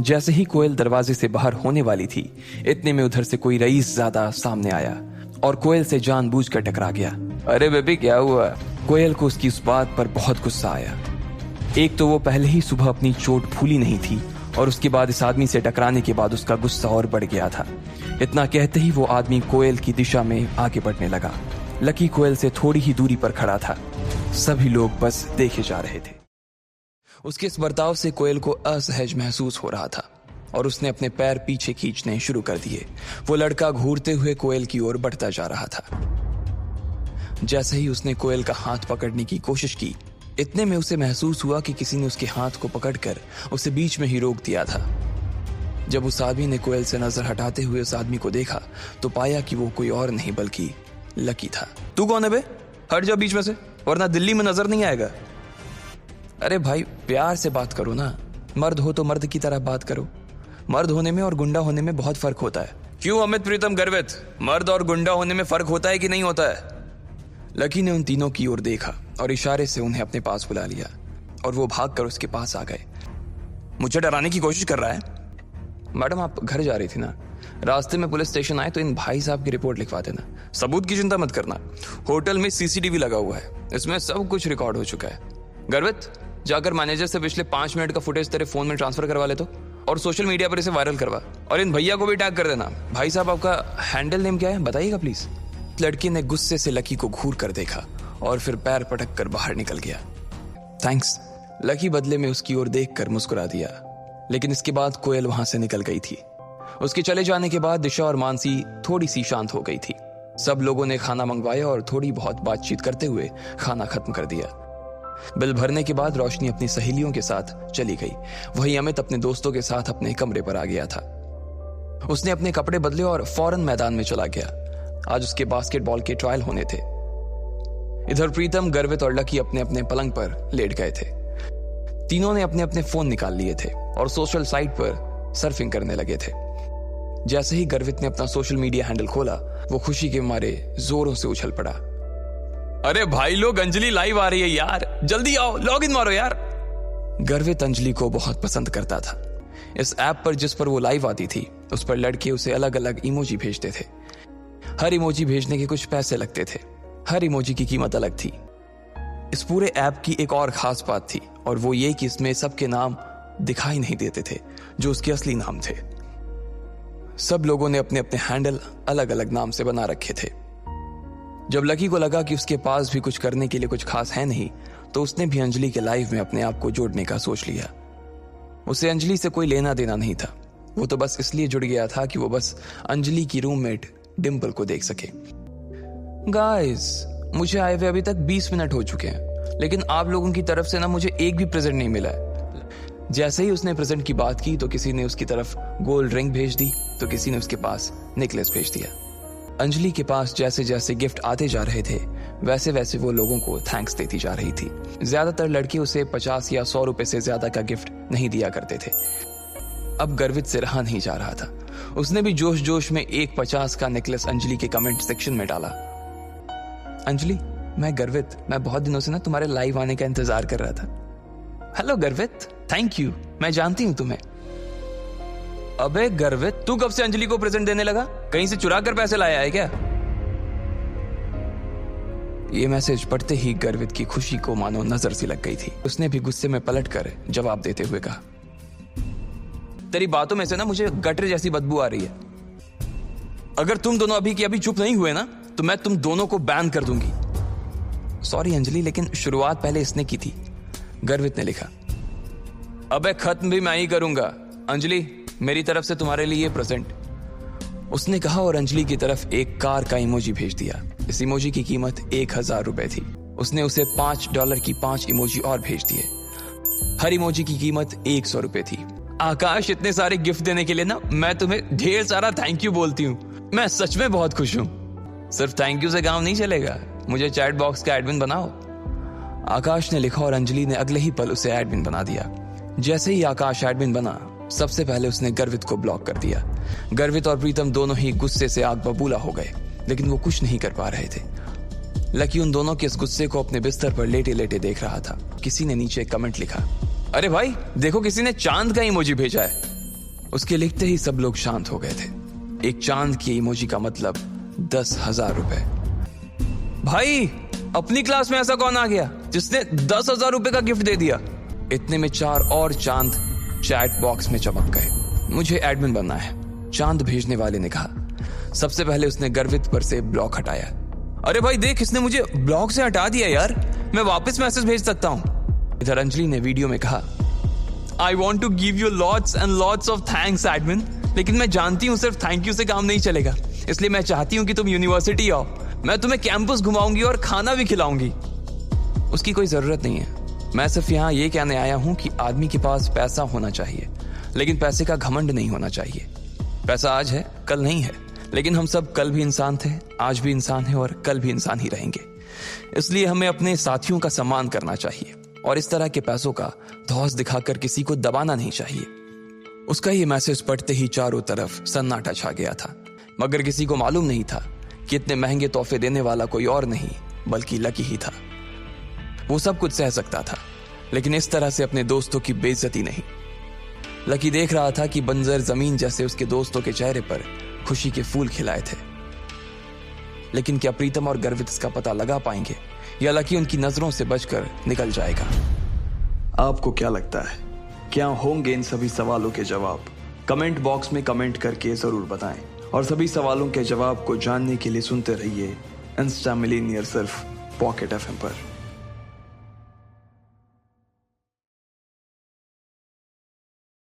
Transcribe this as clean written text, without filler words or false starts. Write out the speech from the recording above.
जैसे ही कोयल दरवाजे से बाहर होने वाली थी, इतने में उधर से कोई रईस ज़्यादा सामने आया और कोयल से जानबूझकर टकरा गया। अरे बेबी क्या हुआ? कोयल को उसकी उस बात पर बहुत गुस्सा आया। एक तो वो पहले ही सुबह अपनी चोट भूली नहीं थी और उसके बाद इस आदमी से टकराने के बाद उसका गुस्सा और बढ़ गया था। इतना कहते ही वो आदमी कोयल की दिशा में आगे बढ़ने लगा। लकी कोयल से थोड़ी ही दूरी पर खड़ा था। सभी लोग बस देखे जा रहे थे। उसके इस बर्ताव से कोयल को असहज महसूस हो रहा था और उसने अपने पैर पीछे खींचने शुरू कर दिए। वो लड़का घूरते हुए कोयल की ओर बढ़ता जा रहा था। जैसे ही उसने कोयल का हाथ पकड़ने की कोशिश की, इतने में उसे महसूस हुआ कि किसी ने उसके हाथ को पकड़कर उसे बीच में ही रोक दिया था। जब उस आदमी ने कोयल से नजर हटाते हुए उस आदमी को देखा तो पाया कि वो कोई और नहीं बल्कि लकी था। तू कौन है बे? हट जा बीच में से, वरना दिल्ली में नजर नहीं आएगा। अरे भाई प्यार से बात करो ना, मर्द हो तो मर्द की तरह बात करो। मर्द होने में और गुंडा होने में बहुत फर्क होता है। क्यों अमित प्रीतम गर्वित, मर्द और गुंडा होने में फर्क होता है कि नहीं होता है? लकी ने उन तीनों की ओर देखा और इशारे से उन्हें अपने पास बुला लिया और वो भागकर उसके पास आ गए। मुझे डराने की कोशिश कर रहा है? मैडम आप घर जा रही थी ना, रास्ते में पुलिस स्टेशन आए तो इन भाई साहब की रिपोर्ट लिखवा देना। सबूत की चिंता मत करना, होटल में सीसीटीवी लगा हुआ है, इसमें सब कुछ रिकॉर्ड हो चुका है। गर्वित जाकर मैनेजर से पिछले 5 मिनट का फुटेज तेरे फोन में ट्रांसफर करवा ले तो, और सोशल मीडिया पर इसे वायरल करवा, और इन भैया को भी टैग कर देना। भाई साहब आपका हैंडल नेम क्या है बताइएगा प्लीज। लड़की ने गुस्से से लकी को घूर कर देखा और फिर पैर पटक कर बाहर निकल गया। थैंक्स। लकी बदले में उसकी ओर देखकर मुस्कुरा दिया, लेकिन इसके बाद कोयल वहां से निकल गई थी। उसके चले जाने के बाद दिशा और मानसी थोड़ी सी शांत हो गई थी। सब लोगों ने खाना मंगवाया और थोड़ी बहुत बातचीत करते हुए खाना खत्म कर दिया। बिल भरने के बाद रोशनी अपनी सहेलियों के साथ चली गई। वहीं अमित अपने दोस्तों के साथ अपने कमरे पर आ गया था। उसने अपने कपड़े बदले और फौरन मैदान में चला गया। आज उसके बास्केटबॉल के ट्रायल होने थे। इधर प्रीतम, गर्वित और लकी अपने अपने पलंग पर लेट गए थे। तीनों ने अपने अपने फोन निकाल लिए थे और सोशल साइट पर सर्फिंग करने लगे थे। जैसे ही गर्वित ने अपना सोशल मीडिया हैंडल खोला, वो खुशी के मारे जोरों से उछल पड़ा। अरे भाई लोग, अंजलि लाइव आ रही है यार, जल्दी आओ, लॉग इन मारो यार। गर्वित अंजलि को बहुत पसंद करता था। इस ऐप पर जिस पर वो लाइव आती थी, उस पर लड़के उसे अलग अलग इमोजी भेजते थे। हर इमोजी भेजने के कुछ पैसे लगते थे। हर इमोजी की कीमत अलग थी। इस पूरे ऐप की एक और खास बात थी, और वो ये कि इसमें सबके नाम दिखाई नहीं देते थे जो उसके असली नाम थे। सब लोगों ने अपने अपने हैंडल अलग अलग नाम से बना रखे थे। जब लकी को लगा कि उसके पास भी कुछ करने के लिए कुछ खास है नहीं, तो उसने भी अंजलि के लाइव में अपने आप को जोड़ने का सोच लिया। उसे अंजलि से कोई लेना देना नहीं था। वो तो बस इसलिए जुड़ गया था कि वो बस अंजलि की रूममेट डिम्पल को देख सके। गाइस, मुझे आए हुए अभी तक 20 मिनट हो चुके हैं, लेकिन आप लोगों की तरफ से ना मुझे एक भी प्रेजेंट नहीं मिला है। जैसे ही उसने प्रेजेंट की बात की तो किसी ने उसकी तरफ गोल्ड रिंग भेज दी, तो किसी ने उसके पास नेकलेस भेज दिया। अंजलि के पास जैसे जैसे गिफ्ट आते जा रहे थे, वैसे वैसे वो लोगों को थैंक्स देती जा रही थी। ज्यादातर लड़के उसे 50 या 100 रुपए से ज्यादा का गिफ्ट नहीं दिया करते थे। अब गर्वित से रहा नहीं जा रहा था। उसने भी जोश जोश में एक 50 का नेकलेस अंजलि के कमेंट सेक्शन में डाला। अंजलि, मैं गर्वित, मैं बहुत दिनों से ना तुम्हारे लाइव आने का इंतजार कर रहा था। हेलो गर्वित, थैंक यू, मैं जानती हूं तुम्हें। अबे गर्वित, तू कब से अंजलि को प्रेजेंट देने लगा? कहीं से चुरा कर पैसे लाया है क्या? ये मैसेज पढ़ते ही गर्वित की खुशी को मानो नजर सी लग गई थी। उसने भी गुस्से में पलटकर जवाब देते हुए कहा, तेरी बातों में से ना मुझे गटर जैसी बदबू आ रही है। अगर तुम दोनों अभी की अभी चुप नहीं हुए ना, तो मैं तुम दोनों को बैन कर दूंगी। सॉरी अंजलि, लेकिन शुरुआत पहले इसने की थी, गर्वित ने लिखा। अबे खत्म भी मैं ही करूंगा। अंजलि, मेरी तरफ से तुम्हारे लिए प्रेजेंट, उसने कहा और अंजलि की तरफ एक कार का इमोजी भेज दिया। इस इमोजी की कीमत 1000 रुपए थी। उसने उसे $5 की 5 इमोजी और भेज दिए। हर इमोजी की कीमत 100 रुपए थी। आकाश, इतने सारे गिफ्ट देने के लिए ना मैं तुम्हें ढेर सारा थैंक यू बोलती हूँ। मैं सच में बहुत खुश हूँ। सिर्फ थैंक यू से काम नहीं चलेगा, मुझे चैट बॉक्स का एडमिन बनाओ। आकाश ने लिखा और अंजलि ने अगले ही पल उसे एडमिन बना दिया। जैसे ही आकाश एडमिन बना, सबसे पहले उसने गर्वित को ब्लॉक कर दिया। गर्वित और प्रीतम दोनों ही गुस्से से आग बबूला हो गए, लेकिन वो कुछ नहीं कर पा रहे थे। लकी उन दोनों के इस गुस्से को अपने बिस्तर पर लेटे लेटे देख रहा था। किसी ने नीचे कमेंट लिखा, अरे भाई देखो, किसी ने चांद का इमोजी भेजा है। उसके लिखते ही सब लोग शांत हो गए थे। एक चांद की इमोजी का मतलब 10,000 रुपए। भाई, अपनी क्लास में ऐसा कौन आ गया जिसने 10,000 रुपए का गिफ्ट दे दिया? इतने में 4 और चांद चैट बॉक्स में चमक गए। मुझे एडमिन बनना है, चांद भेजने वाले ने कहा। सबसे पहले उसने गर्वित पर से ब्लॉक हटाया। अरे भाई देख, इसने मुझे ब्लॉक से हटा दिया यार, मैं वापस मैसेज भेज सकता हूँ। इधर अंजलि ने वीडियो में कहा, I want to give you lots and lots of thanks admin, लेकिन मैं जानती हूँ सिर्फ थैंक यू से काम नहीं चलेगा, इसलिए मैं चाहती हूँ कि तुम यूनिवर्सिटी आओ, मैं तुम्हें कैंपस घुमाऊंगी और खाना भी खिलाऊंगी। उसकी कोई जरूरत नहीं है, मैं सिर्फ यहाँ ये कहने आया हूँ कि आदमी के पास पैसा होना चाहिए, लेकिन पैसे का घमंड नहीं होना चाहिए। पैसा आज है, कल नहीं है, लेकिन हम सब कल भी इंसान थे, आज भी इंसान है और कल भी इंसान ही रहेंगे। इसलिए हमें अपने साथियों का सम्मान करना चाहिए और इस तरह के पैसों का धौंस दिखाकर किसी को दबाना नहीं चाहिए। उसका ये मैसेज पढ़ते ही चारों तरफ सन्नाटा छा गया था, मगर किसी को मालूम नहीं था कि इतने महंगे तोहफे देने वाला कोई और नहीं बल्कि लकी ही था। वो सब कुछ सह सकता था, लेकिन इस तरह से अपने दोस्तों की बेइज्जती नहीं। लकी देख रहा था कि बंजर जमीन जैसे उसके दोस्तों के चेहरे पर खुशी के फूल खिलाए थे, लेकिन क्या प्रीतम और गर्वित इसका पता लगा पाएंगे या लकी उनकी नजरों से बचकर निकल जाएगा? आपको क्या लगता है, क्या होंगे इन सभी सवालों के जवाब? कमेंट बॉक्स में कमेंट करके जरूर बताएं और सभी सवालों के जवाब को जानने के लिए सुनते रहिए इंस्टा मिलीनियर सिर्फ पॉकेट एफएम पर।